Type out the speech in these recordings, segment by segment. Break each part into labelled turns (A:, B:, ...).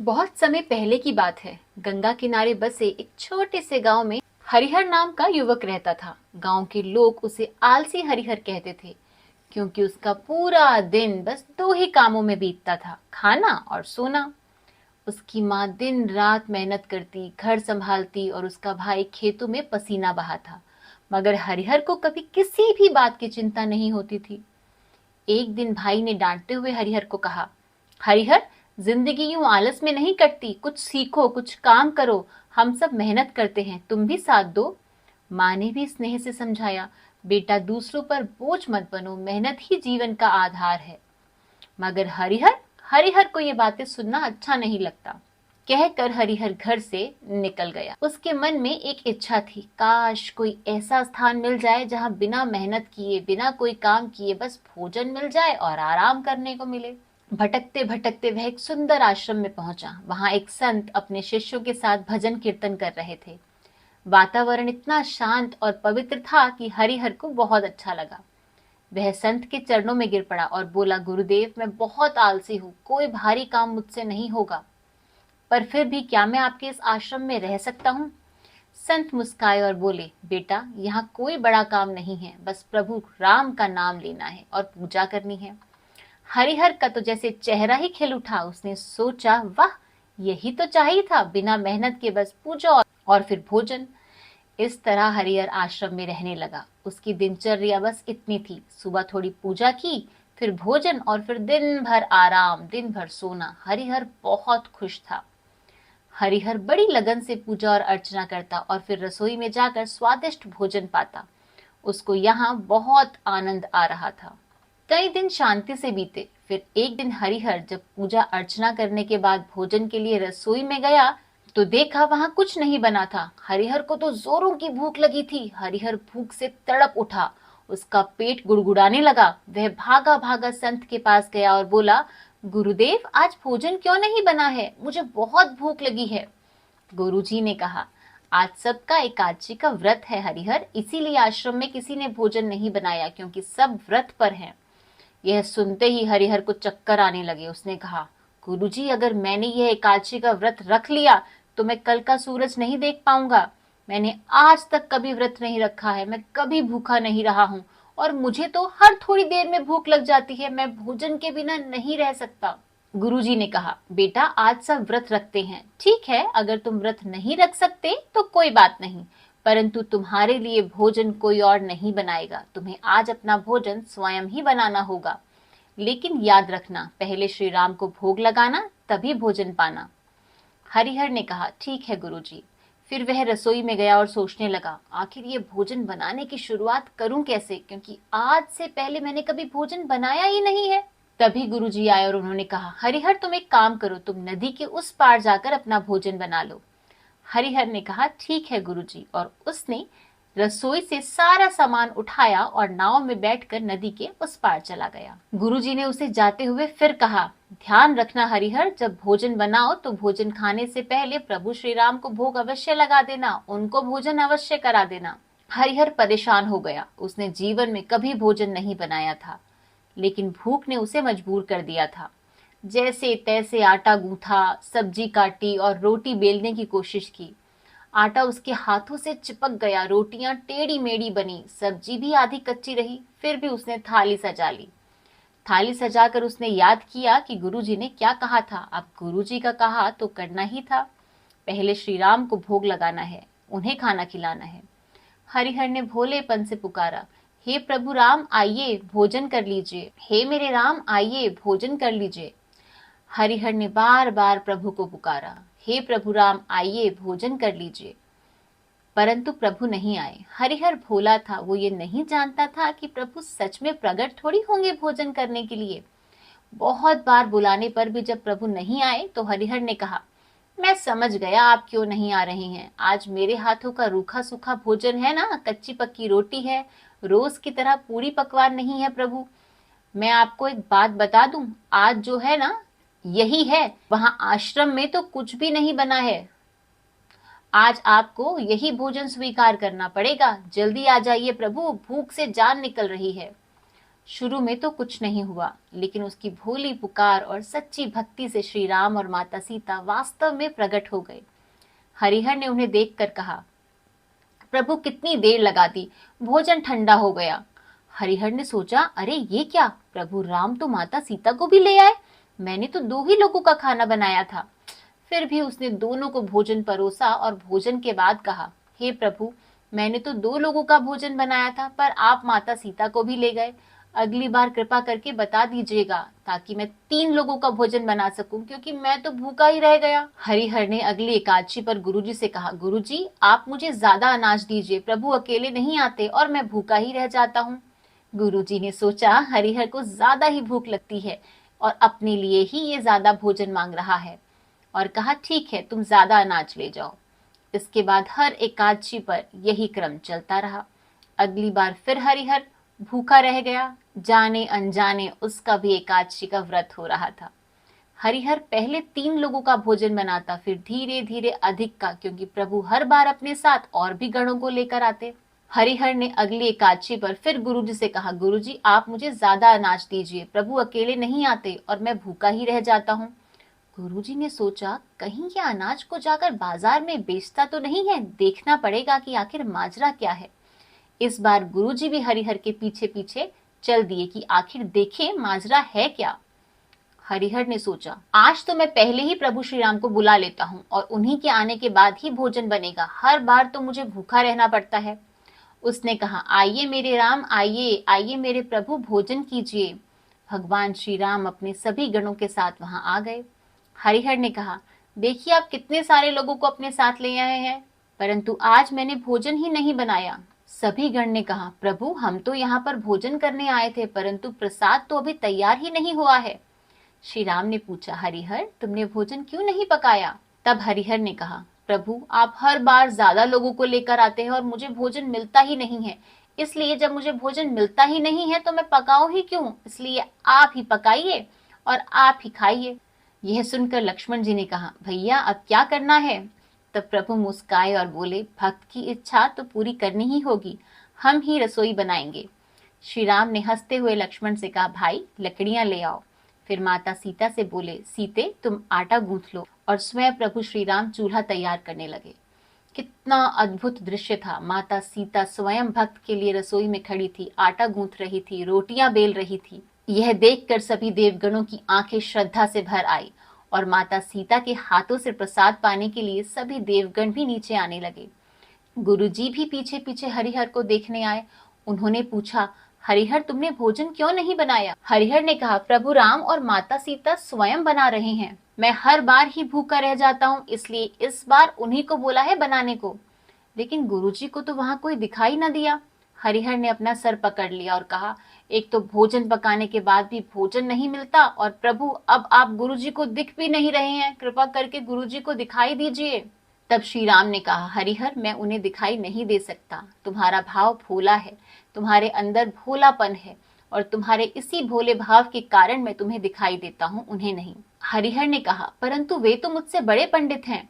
A: बहुत समय पहले की बात है। गंगा किनारे बसे एक छोटे से गांव में हरिहर नाम का युवक रहता था। गांव के लोग उसे आलसी हरिहर कहते थे, क्योंकि उसका पूरा दिन बस दो ही कामों में बीतता था, खाना और सोना। उसकी माँ दिन रात मेहनत करती, घर संभालती और उसका भाई खेतों में पसीना बहाता, मगर हरिहर को कभी किसी भी बात की चिंता नहीं होती थी। एक दिन भाई ने डांटते हुए हरिहर को कहा, हरिहर, जिंदगी यूं आलस में नहीं कटती, कुछ सीखो, कुछ काम करो। हम सब मेहनत करते हैं, तुम भी साथ दो। माँ ने भी स्नेह से समझाया, बेटा दूसरों पर बोझ मत बनो, मेहनत ही जीवन का आधार है। मगर हरिहर हरिहर को ये बातें सुनना अच्छा नहीं लगता। कहकर हरिहर घर से निकल गया। उसके मन में एक इच्छा थी, काश कोई ऐसा स्थान मिल जाए जहां बिना मेहनत किए, बिना कोई काम किए बस भोजन मिल जाए और आराम करने को मिले। भटकते भटकते वह एक सुंदर आश्रम में पहुंचा। वहां एक संत अपने शिष्यों के साथ भजन कीर्तन कर रहे थे। वातावरण इतना शांत और पवित्र था कि हरिहर को बहुत अच्छा लगा। वह संत के चरणों में गिर पड़ा और बोला, गुरुदेव, मैं बहुत आलसी हूँ, कोई भारी काम मुझसे नहीं होगा, पर फिर भी क्या मैं आपके इस आश्रम में रह सकता हूँ? संत मुस्काए और बोले, बेटा, यहाँ कोई बड़ा काम नहीं है, बस प्रभु राम का नाम लेना है और पूजा करनी है। हरिहर का तो जैसे चेहरा ही खिल उठा। उसने सोचा, वाह, यही तो चाहिए था, बिना मेहनत के बस पूजा और फिर भोजन। इस तरह हरिहर आश्रम में रहने लगा। उसकी दिनचर्या बस इतनी थी, सुबह थोड़ी पूजा की, फिर भोजन और फिर दिन भर आराम, दिन भर सोना। हरिहर बहुत खुश था। हरिहर बड़ी लगन से पूजा और अर्चना करता और फिर रसोई में जाकर स्वादिष्ट भोजन पाता। उसको यहाँ बहुत आनंद आ रहा था। कई दिन शांति से बीते। फिर एक दिन हरिहर जब पूजा अर्चना करने के बाद भोजन के लिए रसोई में गया तो देखा वहां कुछ नहीं बना था। हरिहर को तो जोरों की भूख लगी थी। हरिहर भूख से तड़प उठा। उसका पेट गुड़गुड़ाने लगा। वह भागा भागा संत के पास गया और बोला, गुरुदेव, आज भोजन क्यों नहीं बना है? मुझे बहुत भूख लगी है। गुरुजी ने कहा, आज सबका एकादशी का व्रत है हरिहर, इसीलिए आश्रम में किसी ने भोजन नहीं बनाया, क्योंकि सब व्रत पर हैं। यह सुनते ही हरिहर को चक्कर आने लगे। उसने कहा, गुरुजी, अगर मैंने यह एकादशी का व्रत रख लिया तो मैं कल का सूरज नहीं देख पाऊंगा। मैंने आज तक कभी व्रत नहीं रखा है, मैं कभी भूखा नहीं रहा हूँ और मुझे तो हर थोड़ी देर में भूख लग जाती है। मैं भोजन के बिना नहीं रह सकता। गुरुजी ने कहा, बेटा, आज सब व्रत रखते हैं, ठीक है, अगर तुम व्रत नहीं रख सकते तो कोई बात नहीं, परंतु तुम्हारे लिए भोजन कोई और नहीं बनाएगा। तुम्हें आज अपना भोजन स्वयं ही बनाना होगा। लेकिन याद रखना, पहले श्री राम को भोग लगाना, तभी भोजन पाना। हरिहर ने कहा, ठीक है गुरुजी। फिर वह रसोई में गया और सोचने लगा, आखिर ये भोजन बनाने की शुरुआत करूं कैसे, क्योंकि आज से पहले मैंने कभी भोजन बनाया ही नहीं है। तभी गुरुजी आए और उन्होंने कहा, हरिहर, तुम एक काम करो, तुम नदी के उस पार जाकर अपना भोजन बना लो। हरिहर ने कहा, ठीक है गुरुजी, और उसने रसोई से सारा सामान उठाया और नाव में बैठकर नदी के उस पार चला गया। गुरुजी ने उसे जाते हुए फिर कहा, ध्यान रखना हरिहर, जब भोजन बनाओ तो भोजन खाने से पहले प्रभु श्री राम को भोग अवश्य लगा देना, उनको भोजन अवश्य करा देना। हरिहर परेशान हो गया। उसने जीवन में कभी भोजन नहीं बनाया था, लेकिन भूख ने उसे मजबूर कर दिया था। जैसे तैसे आटा गूंथा, सब्जी काटी और रोटी बेलने की कोशिश की। आटा उसके हाथों से चिपक गया, रोटियां टेढ़ी मेढ़ी बनी, सब्जी भी आधी कच्ची रही। फिर भी उसने थाली सजा ली। थाली सजाकर उसने याद किया कि गुरुजी ने क्या कहा था। अब गुरुजी का कहा तो करना ही था। पहले श्री राम को भोग लगाना है, उन्हें खाना खिलाना है। हरिहर ने भोलेपन से पुकारा, हे प्रभु राम, आइए भोजन कर लीजिए, हे मेरे राम, आइए भोजन कर लीजिए। हरिहर ने बार बार प्रभु को पुकारा, हे प्रभु राम, आइए भोजन कर लीजिए, परंतु प्रभु नहीं आए। हरिहर भोला था, वो ये नहीं जानता था कि प्रभु सच में प्रकट थोड़ी होंगे भोजन करने के लिए। बहुत बार बुलाने पर भी जब प्रभु नहीं आए तो हरिहर ने कहा, मैं समझ गया आप क्यों नहीं आ रहे हैं। आज मेरे हाथों का रूखा सूखा भोजन है ना, कच्ची पक्की रोटी है, रोज की तरह पूरी पकवान नहीं है प्रभु। मैं आपको एक बात बता दूं, आज जो है ना यही है, वहां आश्रम में तो कुछ भी नहीं बना है। आज आपको यही भोजन स्वीकार करना पड़ेगा। जल्दी आ जाइए प्रभु, भूख से जान निकल रही है। शुरू में तो कुछ नहीं हुआ, लेकिन उसकी भोली पुकार और सच्ची भक्ति से श्री राम और माता सीता वास्तव में प्रकट हो गए। हरिहर ने उन्हें देखकर कहा, प्रभु कितनी देर लगा दी, भोजन ठंडा हो गया। हरिहर ने सोचा, अरे ये क्या, प्रभु राम तो माता सीता को भी ले आए, मैंने तो 2 ही लोगों का खाना बनाया था। फिर भी उसने दोनों को भोजन परोसा और भोजन के बाद कहा, हे प्रभु, मैंने तो 2 लोगों का भोजन बनाया था, पर आप माता सीता को भी ले गए। अगली बार कृपा करके बता दीजिएगा, ताकि मैं 3 लोगों का भोजन बना सकूं, क्योंकि मैं तो भूखा ही रह गया। हरिहर ने अगली एकादशी पर गुरुजी से कहा, गुरुजी आप मुझे ज्यादा अनाज दीजिए, प्रभु अकेले नहीं आते और मैं भूखा ही रह जाता हूँ। गुरुजी ने सोचा, हरिहर को ज्यादा ही भूख लगती है और अपने लिए ही ये ज्यादा भोजन मांग रहा है, और कहा, ठीक है, तुम ज्यादा अनाज ले जाओ। इसके बाद हर एकादशी पर यही क्रम चलता रहा। अगली बार फिर हरिहर भूखा रह गया, जाने अनजाने उसका भी एकादशी का व्रत हो रहा था। हरिहर पहले 3 लोगों का भोजन बनाता, फिर धीरे धीरे अधिक का, क्योंकि प्रभु हर बार अपने साथ और भी गणों को लेकर आते। हरिहर ने अगली एकादशी पर फिर गुरुजी से कहा, गुरुजी आप मुझे ज्यादा अनाज दीजिए, प्रभु अकेले नहीं आते और मैं भूखा ही रह जाता हूँ। गुरुजी ने सोचा, कहीं ये अनाज को जाकर बाजार में बेचता तो नहीं है, देखना पड़ेगा कि आखिर माजरा क्या है। इस बार गुरुजी भी हरिहर के पीछे पीछे चल दिए कि आखिर देखें माजरा है क्या। हरिहर ने सोचा, आज तो मैं पहले ही प्रभु श्री राम को बुला लेता हूँ और उन्हीं के आने के बाद ही भोजन बनेगा, हर बार तो मुझे भूखा रहना पड़ता है। उसने कहा, आइए मेरे राम, आइए आइए मेरे प्रभु, भोजन कीजिए। भगवान श्री राम अपने सभी गणों के साथ वहां आ गए। हरिहर ने कहा, देखिए आप कितने सारे लोगों को अपने साथ ले आए हैं, परंतु आज मैंने भोजन ही नहीं बनाया। सभी गण ने कहा, प्रभु हम तो यहाँ पर भोजन करने आए थे, परंतु प्रसाद तो अभी तैयार ही नहीं हुआ है। श्री राम ने पूछा, हरिहर तुमने भोजन क्यों नहीं पकाया? तब हरिहर ने कहा, प्रभु आप हर बार ज्यादा लोगों को लेकर आते हैं और मुझे भोजन मिलता ही नहीं है, इसलिए जब मुझे भोजन मिलता ही नहीं है तो मैं पकाऊं ही क्यों, इसलिए आप ही पकाइए और आप ही खाइए। यह सुनकर लक्ष्मण जी ने कहा, भैया अब क्या करना है? तब प्रभु मुस्काए और बोले, भक्त की इच्छा तो पूरी करनी ही होगी, हम ही रसोई बनाएंगे। श्री राम ने हंसते हुए लक्ष्मण से कहा, भाई लकड़ियां ले आओ। फिर माता सीता से बोले, सीते तुम आटा गूंथ लो, और स्वयं प्रभु श्री राम चूल्हा तैयार करने लगे। कितना अद्भुत दृश्य था। माता सीता स्वयं भक्त के लिए रसोई में खड़ी थी, आटा गूंथ रही थी, रोटियां बेल रही थी। यह देखकर सभी देवगणों की आंखें श्रद्धा से भर आई और माता सीता के हाथों से प्रसाद पाने के लिए सभी देवगण भी नीचे आने लगे। गुरुजी भी पीछे पीछे हरिहर को देखने आए। उन्होंने पूछा, हरिहर तुमने भोजन क्यों नहीं बनाया? हरिहर ने कहा, प्रभु राम और माता सीता स्वयं बना रहे हैं, मैं हर बार ही भूखा रह जाता हूँ, इसलिए इस बार उन्हीं को बोला है बनाने को। लेकिन गुरुजी को तो वहां कोई दिखाई न दिया। हरिहर ने अपना सर पकड़ लिया और कहा, एक तो भोजन पकाने के बाद भी भोजन नहीं मिलता, और प्रभु अब आप गुरुजी को दिख भी नहीं रहे हैं, कृपा करके गुरुजी को दिखाई दीजिए। तब श्री राम ने कहा, हरिहर मैं उन्हें दिखाई नहीं दे सकता, तुम्हारा भाव भोला है, तुम्हारे अंदर भोलापन है, और तुम्हारे इसी भोले भाव के कारण मैं तुम्हें दिखाई देता हूँ, उन्हें नहीं। हरिहर ने कहा, परंतु वे तो मुझसे बड़े पंडित हैं।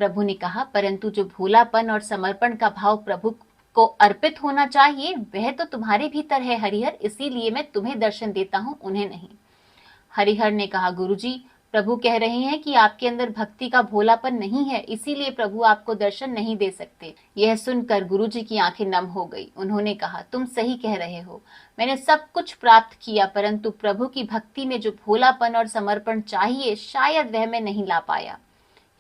A: प्रभु ने कहा, परंतु जो भोलापन और समर्पण का भाव प्रभु को अर्पित होना चाहिए वह तो तुम्हारे भीतर है हरिहर, इसीलिए मैं तुम्हें दर्शन देता हूँ, उन्हें नहीं। हरिहर ने कहा, गुरुजी प्रभु कह रहे हैं कि आपके अंदर भक्ति का भोलापन नहीं है, इसीलिए प्रभु आपको दर्शन नहीं दे सकते। यह सुनकर गुरुजी की आंखें नम हो गई। उन्होंने कहा, तुम सही कह रहे हो, मैंने सब कुछ प्राप्त किया, परंतु प्रभु की भक्ति में जो भोलापन और समर्पण चाहिए शायद वह मैं नहीं ला पाया।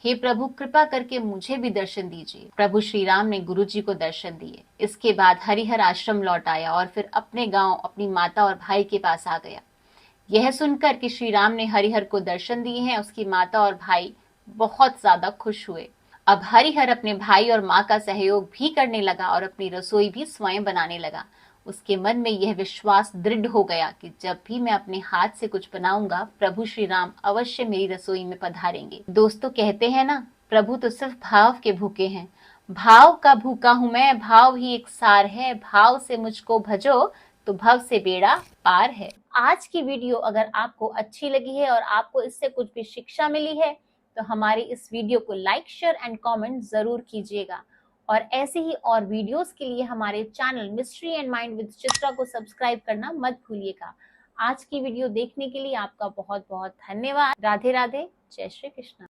A: हे प्रभु कृपा करके मुझे भी दर्शन दीजिए। प्रभु श्री राम ने गुरुजी को दर्शन दिए। इसके बाद हरिहर आश्रम लौट आया और फिर अपने गांव अपनी माता और भाई के पास आ गया। यह सुनकर कि श्री राम ने हरिहर को दर्शन दिए हैं, उसकी माता और भाई बहुत ज्यादा खुश हुए। अब हरिहर अपने भाई और माँ का सहयोग भी करने लगा और अपनी रसोई भी स्वयं बनाने लगा। उसके मन में यह विश्वास दृढ़ हो गया कि जब भी मैं अपने हाथ से कुछ बनाऊंगा, प्रभु श्री राम अवश्य मेरी रसोई में पधारेंगे। दोस्तों कहते हैं ना, प्रभु तो सिर्फ भाव के भूखे हैं, भाव का भूखा हूं मैं, भाव ही एक सार है, भाव से मुझको भजो तो भव से बेड़ा पार है। आज की वीडियो अगर आपको अच्छी लगी है और आपको इससे कुछ भी शिक्षा मिली है तो हमारी इस वीडियो को लाइक, शेयर एंड कमेंट जरूर कीजिएगा। और ऐसे ही और वीडियोस के लिए हमारे channel mystery and mind with Chitra को सब्सक्राइब करना मत भूलिएगा। आज की वीडियो देखने के लिए आपका बहुत बहुत धन्यवाद। राधे राधे, जय श्री कृष्ण।